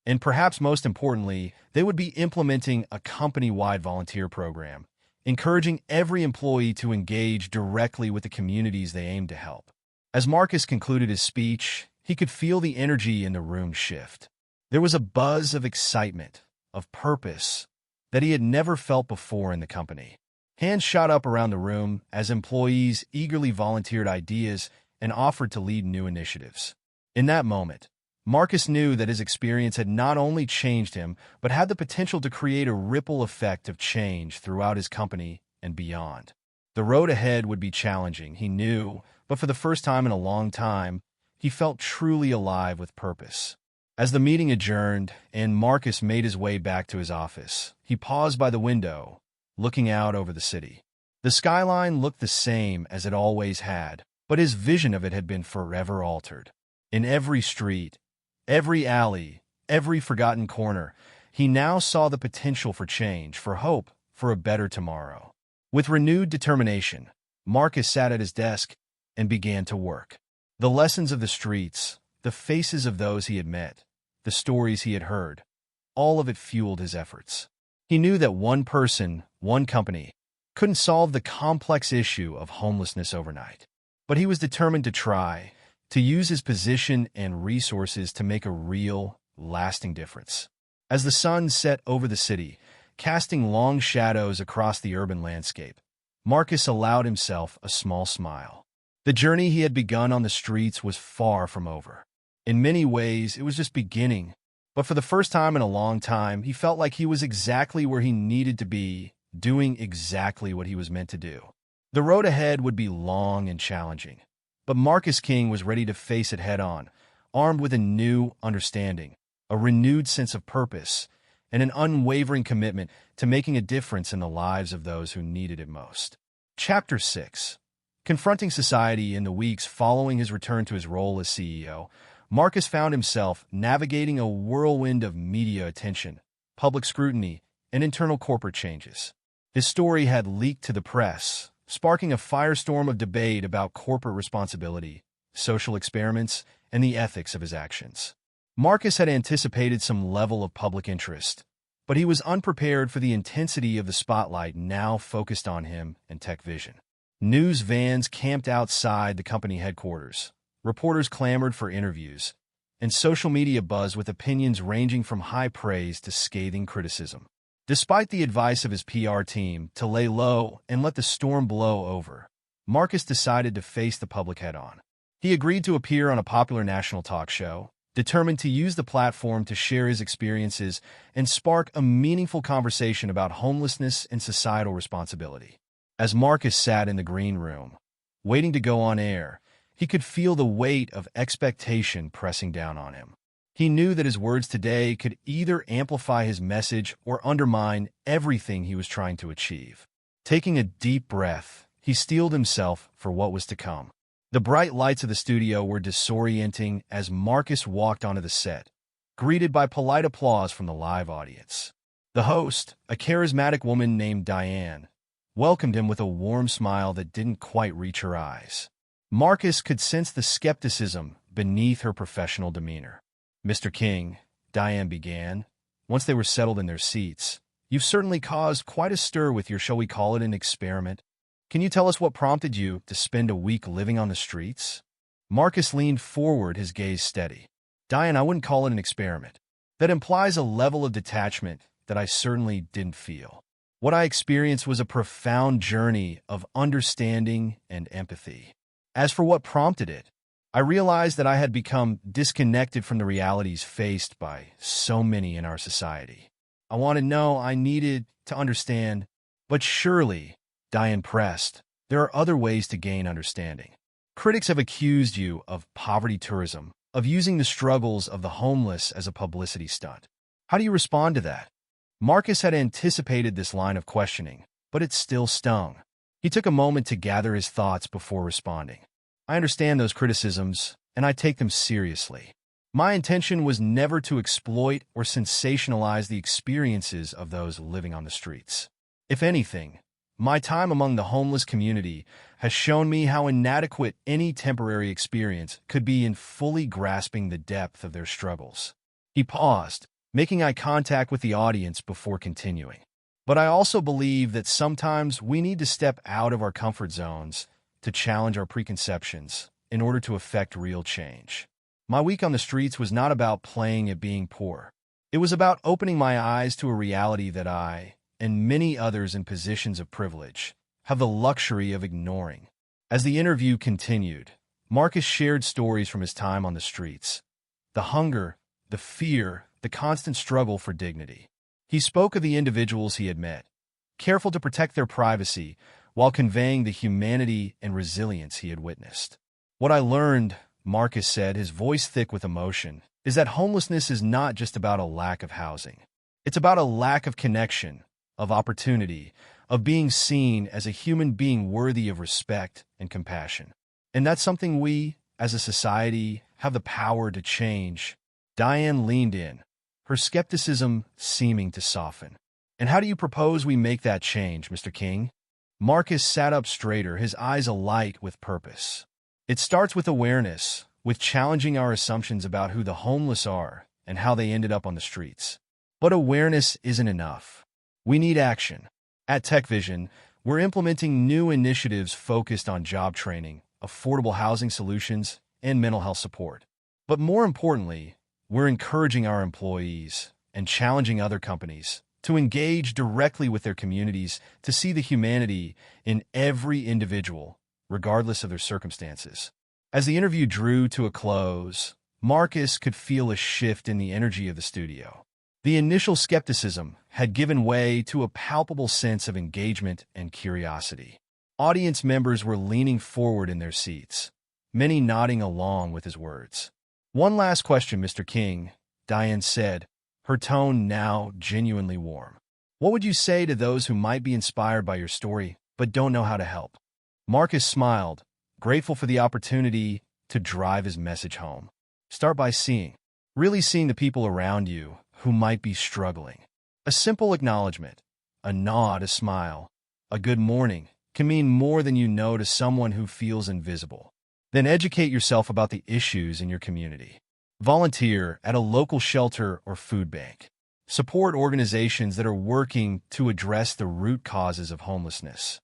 And perhaps most importantly, they would be implementing a company-wide volunteer program, encouraging every employee to engage directly with the communities they aim to help. As Marcus concluded his speech, he could feel the energy in the room shift. There was a buzz of excitement, of purpose, that he had never felt before in the company. Hands shot up around the room as employees eagerly volunteered ideas and offered to lead new initiatives. In that moment, Marcus knew that his experience had not only changed him, but had the potential to create a ripple effect of change throughout his company and beyond. The road ahead would be challenging, he knew, but for the first time in a long time, he felt truly alive with purpose. As the meeting adjourned and Marcus made his way back to his office, he paused by the window, looking out over the city. The skyline looked the same as it always had, but his vision of it had been forever altered. In every street, every alley, every forgotten corner, he now saw the potential for change, for hope, for a better tomorrow. With renewed determination, Marcus sat at his desk and began to work. The lessons of the streets, the faces of those he had met, the stories he had heard, all of it fueled his efforts. He knew that one person, one company, couldn't solve the complex issue of homelessness overnight. But he was determined to try, to use his position and resources to make a real, lasting difference. As the sun set over the city, casting long shadows across the urban landscape, Marcus allowed himself a small smile. The journey he had begun on the streets was far from over. In many ways, it was just beginning, but for the first time in a long time, he felt like he was exactly where he needed to be, doing exactly what he was meant to do. The road ahead would be long and challenging, but Marcus King was ready to face it head-on, armed with a new understanding, a renewed sense of purpose, and an unwavering commitment to making a difference in the lives of those who needed it most. Chapter 6. Confronting society. In the weeks following his return to his role as CEO, Marcus found himself navigating a whirlwind of media attention, public scrutiny, and internal corporate changes. His story had leaked to the press, sparking a firestorm of debate about corporate responsibility, social experiments, and the ethics of his actions. Marcus had anticipated some level of public interest, but he was unprepared for the intensity of the spotlight now focused on him and TechVision. News vans camped outside the company headquarters, reporters clamored for interviews, and social media buzzed with opinions ranging from high praise to scathing criticism. Despite the advice of his PR team to lay low and let the storm blow over, Marcus decided to face the public head-on. He agreed to appear on a popular national talk show, determined to use the platform to share his experiences and spark a meaningful conversation about homelessness and societal responsibility. As Marcus sat in the green room, waiting to go on air, he could feel the weight of expectation pressing down on him. He knew that his words today could either amplify his message or undermine everything he was trying to achieve. Taking a deep breath, he steeled himself for what was to come. The bright lights of the studio were disorienting as Marcus walked onto the set, greeted by polite applause from the live audience. The host, a charismatic woman named Diane, welcomed him with a warm smile that didn't quite reach her eyes. Marcus could sense the skepticism beneath her professional demeanor. "Mr. King," Diane began, once they were settled in their seats, You've certainly caused quite a stir with your, shall we call it, an experiment. Can you tell us what prompted you to spend a week living on the streets? Marcus leaned forward, his gaze steady. Diane, I wouldn't call it an experiment. That implies a level of detachment that I certainly didn't feel. What I experienced was a profound journey of understanding and empathy. As for what prompted it, I realized that I had become disconnected from the realities faced by so many in our society. I wanted to know, I needed to understand, but surely, Diane pressed, there are other ways to gain understanding. Critics have accused you of poverty tourism, of using the struggles of the homeless as a publicity stunt. How do you respond to that? Marcus had anticipated this line of questioning, but it still stung. He took a moment to gather his thoughts before responding. I understand those criticisms, and I take them seriously. My intention was never to exploit or sensationalize the experiences of those living on the streets. If anything, my time among the homeless community has shown me how inadequate any temporary experience could be in fully grasping the depth of their struggles. He paused, making eye contact with the audience before continuing. But I also believe that sometimes we need to step out of our comfort zones to challenge our preconceptions in order to effect real change. My week on the streets was not about playing at being poor. It was about opening my eyes to a reality that I, and many others in positions of privilege, have the luxury of ignoring. As the interview continued, Marcus shared stories from his time on the streets. The hunger, the fear, the constant struggle for dignity. He spoke of the individuals he had met, careful to protect their privacy while conveying the humanity and resilience he had witnessed. What I learned, Marcus said, his voice thick with emotion, is that homelessness is not just about a lack of housing. It's about a lack of connection, of opportunity, of being seen as a human being worthy of respect and compassion. And that's something we, as a society, have the power to change. Diane leaned in, her skepticism seeming to soften. And how do you propose we make that change, Mr. King? Marcus sat up straighter, his eyes alight with purpose. It starts with awareness, with challenging our assumptions about who the homeless are and how they ended up on the streets. But awareness isn't enough. We need action. At TechVision, we're implementing new initiatives focused on job training, affordable housing solutions, and mental health support. But more importantly, we're encouraging our employees and challenging other companies to engage directly with their communities to see the humanity in every individual, regardless of their circumstances. As the interview drew to a close, Marcus could feel a shift in the energy of the studio. The initial skepticism had given way to a palpable sense of engagement and curiosity. Audience members were leaning forward in their seats, many nodding along with his words. One last question, Mr. King, Diane said, her tone now genuinely warm. What would you say to those who might be inspired by your story but don't know how to help? Marcus smiled, grateful for the opportunity to drive his message home. Start by really seeing the people around you who might be struggling. A simple acknowledgement, a nod, a smile, a good morning can mean more than you know to someone who feels invisible. Then educate yourself about the issues in your community. Volunteer at a local shelter or food bank. Support organizations that are working to address the root causes of homelessness.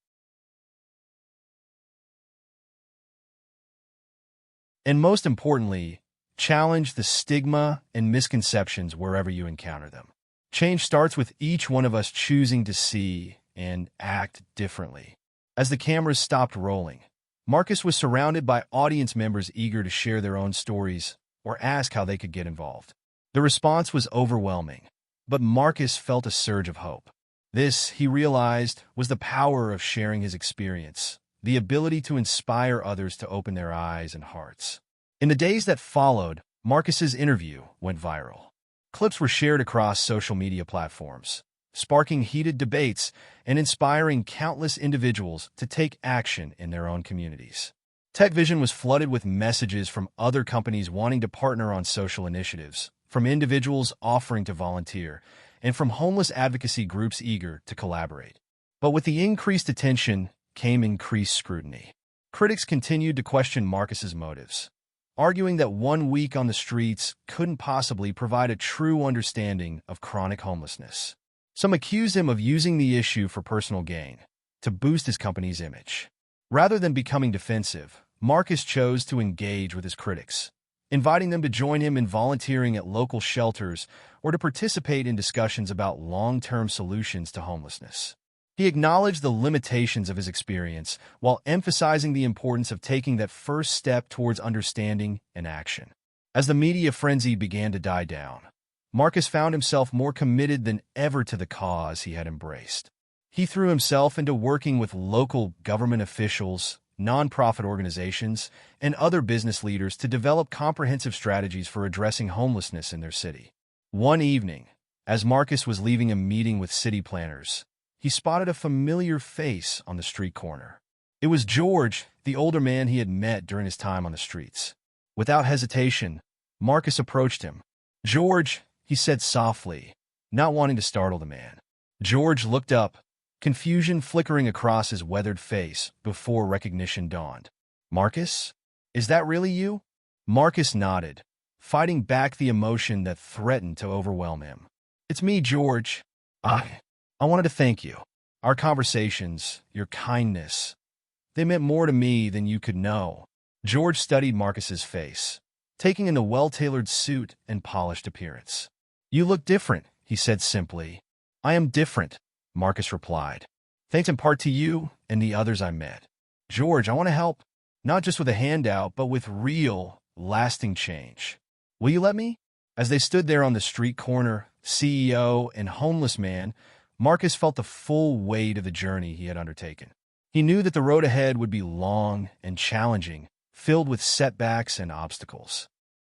And most importantly, challenge the stigma and misconceptions wherever you encounter them. Change starts with each one of us choosing to see and act differently. As the cameras stopped rolling, Marcus was surrounded by audience members eager to share their own stories or ask how they could get involved. The response was overwhelming, but Marcus felt a surge of hope. This, he realized, was the power of sharing his experience, the ability to inspire others to open their eyes and hearts. In the days that followed, Marcus's interview went viral. Clips were shared across social media platforms, sparking heated debates and inspiring countless individuals to take action in their own communities. TechVision was flooded with messages from other companies wanting to partner on social initiatives, from individuals offering to volunteer, and from homeless advocacy groups eager to collaborate. But with the increased attention came increased scrutiny. Critics continued to question Marcus's motives, arguing that 1 week on the streets couldn't possibly provide a true understanding of chronic homelessness. Some accused him of using the issue for personal gain, to boost his company's image. Rather than becoming defensive, Marcus chose to engage with his critics, inviting them to join him in volunteering at local shelters or to participate in discussions about long-term solutions to homelessness. He acknowledged the limitations of his experience while emphasizing the importance of taking that first step towards understanding and action. As the media frenzy began to die down, Marcus found himself more committed than ever to the cause he had embraced. He threw himself into working with local government officials, nonprofit organizations, and other business leaders to develop comprehensive strategies for addressing homelessness in their city. One evening, as Marcus was leaving a meeting with city planners, he spotted a familiar face on the street corner. It was George, the older man he had met during his time on the streets. Without hesitation, Marcus approached him. "George," he said softly, not wanting to startle the man. George looked up, confusion flickering across his weathered face before recognition dawned. "Marcus? Is that really you?" Marcus nodded, fighting back the emotion that threatened to overwhelm him. "It's me, George. I wanted to thank you. Our conversations, your kindness, they meant more to me than you could know." George studied Marcus's face, taking in the well-tailored suit and polished appearance. "You look different," he said simply. "I am different," Marcus replied, "thanks in part to you and the others I met. George, I want to help, not just with a handout, but with real, lasting change. Will you let me?" As they stood there on the street corner, CEO and homeless man, Marcus felt the full weight of the journey he had undertaken. He knew that the road ahead would be long and challenging, filled with setbacks and obstacles.